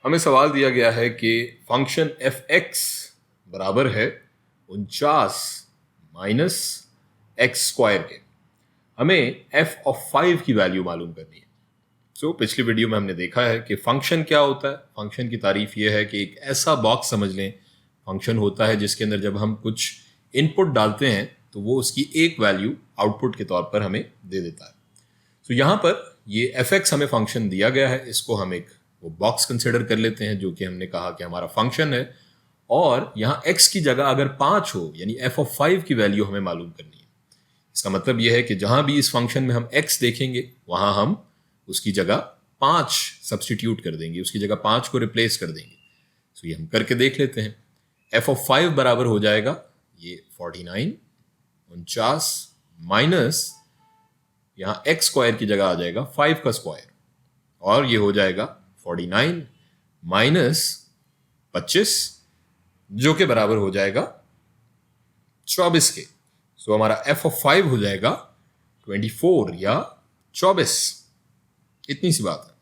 हमें सवाल दिया गया है कि फंक्शन एफ एक्स बराबर है 49 माइनस एक्स स्क्वायर के। हमें एफ ऑफ 5 की वैल्यू मालूम करनी है। पिछली वीडियो में हमने देखा है कि फंक्शन क्या होता है। फंक्शन की तारीफ यह है कि एक ऐसा बॉक्स समझ लें, फंक्शन होता है जिसके अंदर जब हम कुछ इनपुट डालते हैं तो वो उसकी एक वैल्यू आउटपुट के तौर पर हमें दे देता है। यहाँ पर ये एफ एक्स हमें फंक्शन दिया गया है, इसको हम एक वो बॉक्स कंसिडर कर लेते हैं जो कि हमने कहा कि हमारा फंक्शन है। और यहाँ x की जगह अगर 5 हो यानी f ऑफ 5 की वैल्यू हमें मालूम करनी है। इसका मतलब यह है कि जहां भी इस फंक्शन में हम x देखेंगे वहां हम उसकी जगह 5 सब्सटीट्यूट कर देंगे, उसकी जगह 5 को रिप्लेस कर देंगे। ये हम करके देख लेते हैं। f ऑफ 5 बराबर हो जाएगा ये 49 माइनस यहाँ x स्क्वायर की जगह आ जाएगा 5 का स्क्वायर, और ये हो जाएगा 49 माइनस 25 जो के बराबर हो जाएगा 24 के। हमारा f ऑफ 5 हो जाएगा 24 या 24। इतनी सी बात है।